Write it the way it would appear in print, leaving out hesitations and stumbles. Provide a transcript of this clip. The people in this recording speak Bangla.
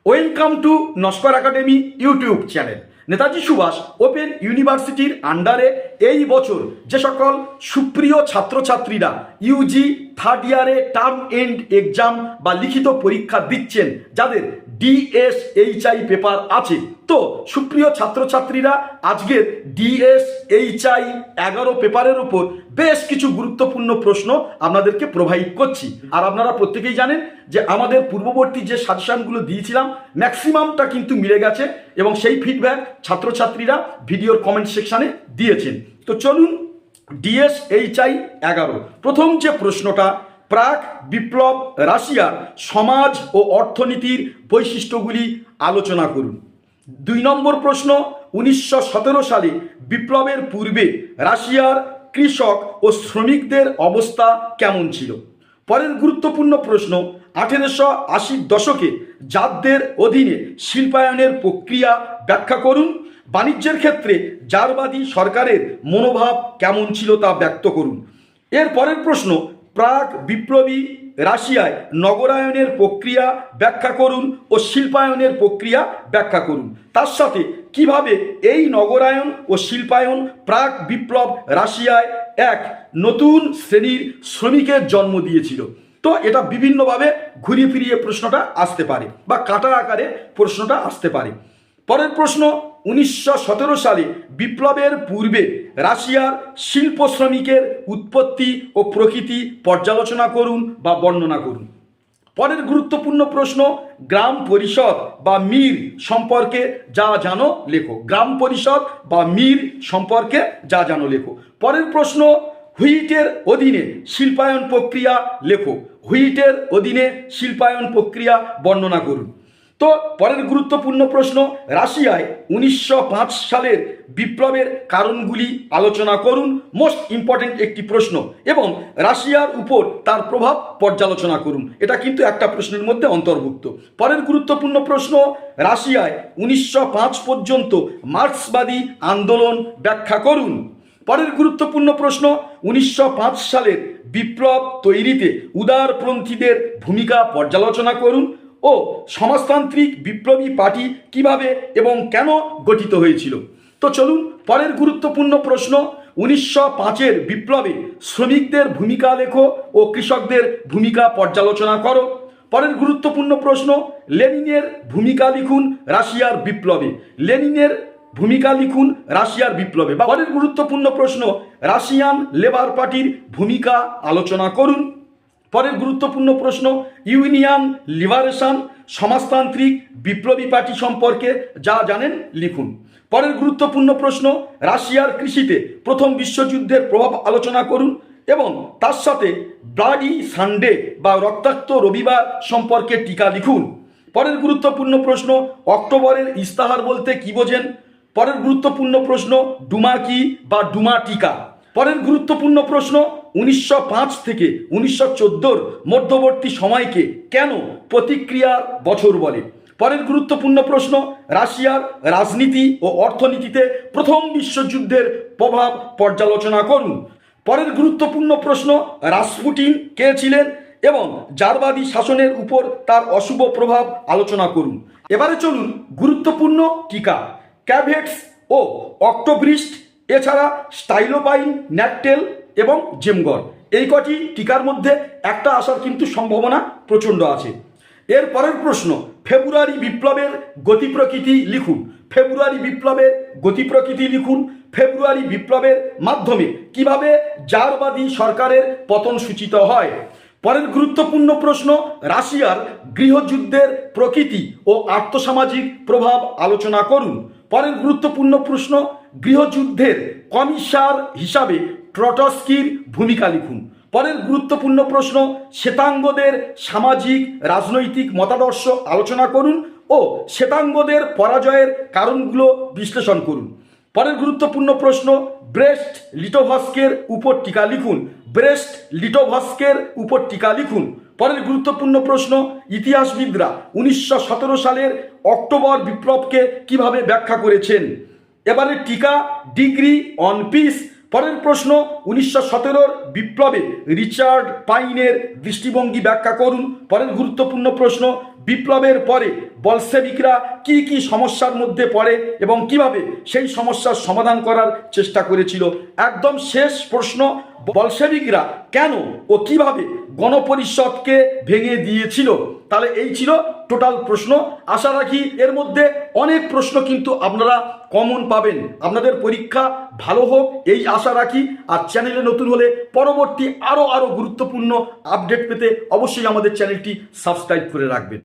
Welcome to Naskar academy YouTube channel. Netaji Subhash open ইউনিভার্সিটির আন্ডারে এই বছর যে সকল সুপ্রিয় ছাত্রছাত্রীরা ইউজি থার্ড ইয়ারে টার্ম এন্ড এক্সাম বা লিখিত পরীক্ষা দিচ্ছেন, যাদের ডিএসএইচআই পেপার আছে, তো সুপ্রিয় ছাত্রছাত্রীরা আজকের ডিএসএইচআই 11 পেপারের উপর বেশ কিছু গুরুত্বপূর্ণ প্রশ্ন আপনাদেরকে প্রোভাইড করছি। আর আপনারা প্রত্যেকেই জানেন যে আমাদের পূর্ববর্তী যে সাজেশনগুলো দিয়েছিলাম ম্যাক্সিমামটা কিন্তু মিলে গেছে এবং সেই ফিডব্যাক ছাত্রছাত্রীরা ভিডিওর কমেন্ট সেকশানে দিয়েছেন। তো চলুন ডিএসএইচআই 11 প্রথম যে প্রশ্নটা, প্রাক বিপ্লব রাশিয়ার সমাজ ও অর্থনীতির বৈশিষ্ট্যগুলি আলোচনা করুন। 2 নম্বর প্রশ্ন, 1917 সালে বিপ্লবের পূর্বে রাশিয়ার কৃষক ও শ্রমিকদের অবস্থা কেমন ছিল। পরের গুরুত্বপূর্ণ প্রশ্ন, 1880 দশকে জাতদের অধীনে শিল্পায়নের প্রক্রিয়া ব্যাখ্যা করুন। বাণিজ্যের ক্ষেত্রে জারবাদী সরকারের মনোভাব কেমন ছিল তা ব্যক্ত করুন। এর পরের প্রশ্ন, প্রাক বিপ্লবী রাশিয়ায় নগরায়নের প্রক্রিয়া ব্যাখ্যা করুন ও শিল্পায়নের প্রক্রিয়া ব্যাখ্যা করুন। তার সাথে কিভাবে এই নগরায়ন ও শিল্পায়ন প্রাক বিপ্লব রাশিয়ায় এক নতুন শ্রেণীর শ্রমিকের জন্ম দিয়েছিল। তো এটা বিভিন্নভাবে ঘুরিয়ে ফিরিয়ে প্রশ্নটা আসতে পারে বা কাটা আকারে প্রশ্নটা আসতে পারে। পরের প্রশ্ন, 1917 সালে বিপ্লবের পূর্বে রাশিয়ার শিল্প শ্রমিকের উৎপত্তি ও প্রকৃতি পর্যালোচনা করুন বা বর্ণনা করুন। পরের গুরুত্বপূর্ণ প্রশ্ন, গ্রাম পরিষদ বা মির সম্পর্কে যা জানো লেখো। গ্রাম পরিষদ বা মির সম্পর্কে যা জানো লেখো। পরের প্রশ্ন, হুইটের অধীনে শিল্পায়ন প্রক্রিয়া লেখো। হুইটের অধীনে শিল্পায়ন প্রক্রিয়া বর্ণনা করুন। তো পরের গুরুত্বপূর্ণ প্রশ্ন, রাশিয়ায় 1905 সালের বিপ্লবের কারণগুলি আলোচনা করুন। মোস্ট ইম্পর্টেন্ট একটি প্রশ্ন, এবং রাশিয়ার উপর তার প্রভাব পর্যালোচনা করুন। এটা কিন্তু একটা প্রশ্নের মধ্যে অন্তর্ভুক্ত। পরের গুরুত্বপূর্ণ প্রশ্ন, রাশিয়ায় 1905 পর্যন্ত মার্ক্সবাদী আন্দোলন ব্যাখ্যা করুন। পরের গুরুত্বপূর্ণ প্রশ্ন, 1905 সালের বিপ্লব তৈরিতে উদারপন্থীদের ভূমিকা পর্যালোচনা করুন ও সমাজতান্ত্রিক বিপ্লবী পার্টি কিভাবে এবং কেন গঠিত হয়েছিল। তো চলুন পরের গুরুত্বপূর্ণ প্রশ্ন, 1905-এর বিপ্লবে শ্রমিকদের ভূমিকা লেখো ও কৃষকদের ভূমিকা পর্যালোচনা করো। পরের গুরুত্বপূর্ণ প্রশ্ন, লেনিনের ভূমিকা লিখুন রাশিয়ার বিপ্লবে। লেনিনের ভূমিকা লিখুন রাশিয়ার বিপ্লবে। বা পরের গুরুত্বপূর্ণ প্রশ্ন, রাশিয়ান লেবার পার্টির ভূমিকা আলোচনা করুন। পরের গুরুত্বপূর্ণ প্রশ্ন, ইউনিয়ন লিবারেশন সমাজতান্ত্রিক বিপ্লবী পার্টি সম্পর্কে যা জানেন লিখুন। পরের গুরুত্বপূর্ণ প্রশ্ন, রাশিয়ার কৃষিতে প্রথম বিশ্বযুদ্ধের প্রভাব আলোচনা করুন এবং তার সাথে ব্লাডি সানডে বা রক্তাক্ত রবিবার সম্পর্কে টিকা লিখুন। পরের গুরুত্বপূর্ণ প্রশ্ন, অক্টোবরের ইস্তাহার বলতে কি বোঝেন। পরের গুরুত্বপূর্ণ প্রশ্ন, ডুমা কি বা ডুমা টিকা। পরের গুরুত্বপূর্ণ প্রশ্ন, 1905 থেকে 1914 মধ্যবর্তী সময়কে কেন প্রতিক্রিয়ার বছর বলে। পরের গুরুত্বপূর্ণ প্রশ্ন, রাশিয়ার রাজনীতি ও অর্থনীতিতে প্রথম বিশ্বযুদ্ধের প্রভাব পর্যালোচনা করুন। পরের গুরুত্বপূর্ণ প্রশ্ন, রাসপুটিন কে ছিলেন এবং জারবাদী শাসনের উপর তার অশুভ প্রভাব আলোচনা করুন। এবারে চলুন গুরুত্বপূর্ণ টিকা, ক্যাভেটস ও অক্টোব্রিস্ট, এছাড়া স্টাইলোপাইন, ন্যাকটেল এবং জেমগর, এই কটি টিকার মধ্যে একটা আসার কিন্তু সম্ভাবনা প্রচণ্ড আছে। এর পরের প্রশ্ন, ফেব্রুয়ারি বিপ্লবের গতি প্রকৃতি লিখুন। ফেব্রুয়ারি বিপ্লবের গতি প্রকৃতি লিখুন। ফেব্রুয়ারি বিপ্লবের মাধ্যমে কিভাবে জারবাদী সরকারের পতন সূচিত হয়। পরের গুরুত্বপূর্ণ প্রশ্ন, রাশিয়ার গৃহযুদ্ধের প্রকৃতি ও আর্থসামাজিক প্রভাব আলোচনা করুন। পরের গুরুত্বপূর্ণ প্রশ্ন, গৃহযুদ্ধের কমিশনার হিসাবে ট্রটস্কির ভূমিকা লিখুন। পরের গুরুত্বপূর্ণ প্রশ্ন, শ্বেতাঙ্গদের সামাজিক রাজনৈতিক মতাদর্শ আলোচনা করুন ও শ্বেতাঙ্গদের পরাজয়ের কারণগুলো বিশ্লেষণ করুন। পরের গুরুত্বপূর্ণ প্রশ্ন, ব্রেস্ট লিটোভস্কের উপর টিকা লিখুন। ব্রেস্ট লিটোভস্কের উপর টিকা লিখুন। পরের গুরুত্বপূর্ণ প্রশ্ন, ইতিহাসবিদরা 1917 সালের অক্টোবর বিপ্লবকে কিভাবে ব্যাখ্যা করেছেন। এবারে টিকা, ডিগ্রি অন পিস পরের প্রশ্ন, 1917 বিপ্লবে রিচার্ড পাইনের দৃষ্টিভঙ্গি ব্যাখ্যা করুন। পরের গুরুত্বপূর্ণ প্রশ্ন, বিপ্লবের পরে বলশেভিকরা কি কি সমস্যার মধ্যে পড়ে এবং কিভাবে সেই সমস্যার সমাধান করার চেষ্টা করেছিল। একদম শেষ প্রশ্ন, বলশেভিকরা কেন ও কিভাবে গণপরিষদকে ভেঙে দিয়েছিল। তাহলে এই ছিল টোটাল প্রশ্ন। আশা রাখি এর মধ্যে অনেক প্রশ্ন কিন্তু আপনারা কমন পাবেন। আপনাদের পরীক্ষা ভালো হোক এই আশা রাখি। আর চ্যানেলে নতুন হলে পরবর্তী আরও গুরুত্বপূর্ণ আপডেট পেতে অবশ্যই আমাদের চ্যানেলটি সাবস্ক্রাইব করে রাখবেন।